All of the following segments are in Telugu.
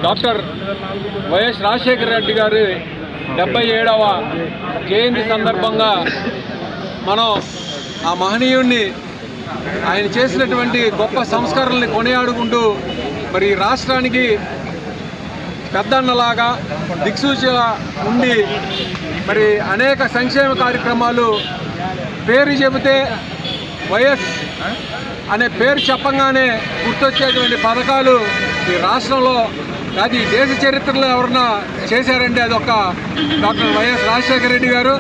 డాక్టర్ వైఎస్ రాజశేఖర రెడ్డి గారి 77వ జయంతి సందర్భంగా మనం ఆ మహనీయుడిని ఆయన చేసినటువంటి గొప్ప సంస్కరణల్ని కొనియాడుకుంటూ మరి రాష్ట్రానికి పెద్దన్నలాగా దిక్సూచిగా ఉండి మరి అనేక సంక్షేమ కార్యక్రమాలు పేరు చెబితే వైఎస్ అనే పేరు చెప్పంగానే గుర్తొచ్చేటువంటి పథకాలు ఈ రాష్ట్రంలో అది దేశ చరిత్రలో ఎవరన్నా చేశారంటే అదొక డాక్టర్ వైఎస్ రాజశేఖర రెడ్డి గారు.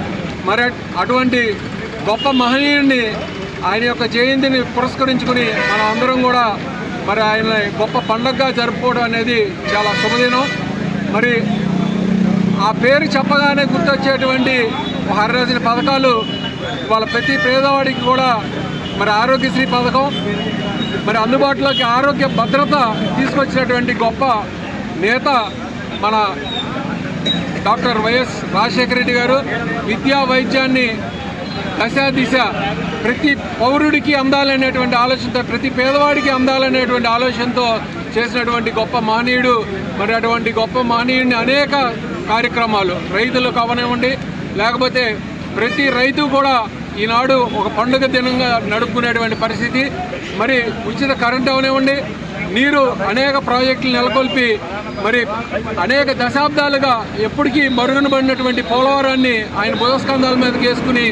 మరి అటువంటి గొప్ప మహనీయుడిని ఆయన యొక్క జయంతిని పురస్కరించుకుని మనం అందరం కూడా మరి ఆయన గొప్ప పండుగగా జరుపుకోవడం అనేది చాలా శుభదినం. మరి ఆ పేరు చెప్పగానే గుర్తొచ్చేటువంటి హరిరాజుల పథకాలు వాళ్ళ ప్రతి పేదవాడికి కూడా మరి ఆరోగ్యశ్రీ పథకం, మరి అందుబాటులోకి ఆరోగ్య భద్రత తీసుకొచ్చినటువంటి గొప్ప నేత మన డాక్టర్ వైఎస్ రాజశేఖర రెడ్డి గారు. విద్యా వైద్యాన్ని దశ ప్రతి పౌరుడికి అందాలనేటువంటి ఆలోచనతో, ప్రతి పేదవాడికి అందాలనేటువంటి ఆలోచనతో చేసినటువంటి గొప్ప మహనీయుడు. మరి అటువంటి గొప్ప మహనీయుడిని అనేక కార్యక్రమాలు రైతులకు అవనివ్వండి, లేకపోతే ప్రతి రైతు కూడా ఈనాడు ఒక పండుగ దినంగా నడుపుకునేటువంటి పరిస్థితి. మరి ఉచిత కరెంట్ అవనివ్వండి, నీరు అనేక ప్రాజెక్టులు నెలకొల్పి మరి అనేక దశాబ్దాలుగా ఎప్పటికీ మరుగున పడినటువంటి పోలవరాన్ని ఆయన భుజస్కంధాల మీదకి వేసుకుని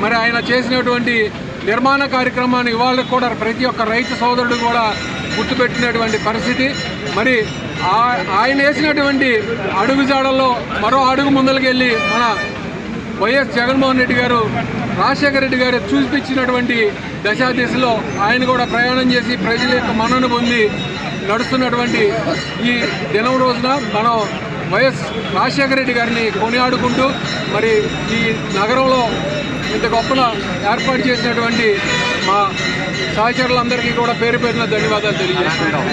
మరి ఆయన చేసినటువంటి నిర్మాణ కార్యక్రమాన్ని ఇవాళ కూడా ప్రతి ఒక్క రైతు సోదరుడు కూడా గుర్తుపెట్టినటువంటి పరిస్థితి. మరి ఆయన వేసినటువంటి అడుగుజాడల్లో మరో అడుగు ముందలకెళ్ళి మన వైఎస్ జగన్మోహన్ రెడ్డి గారు, రాజశేఖర రెడ్డి గారు చూపించినటువంటి దశలో ఆయన కూడా ప్రయాణం చేసి ప్రజల యొక్క మన్నన పొంది నడుస్తున్నటువంటి ఈ దినం రోజున మనం వైఎస్ రాజశేఖర రెడ్డి గారిని కొనియాడుకుంటూ మరి ఈ నగరంలో ఇంత గొప్పన ఏర్పాటు చేసినటువంటి మా సహచరులందరికీ కూడా పేరు పేరున ధన్యవాదాలు తెలియజేస్తున్నాం.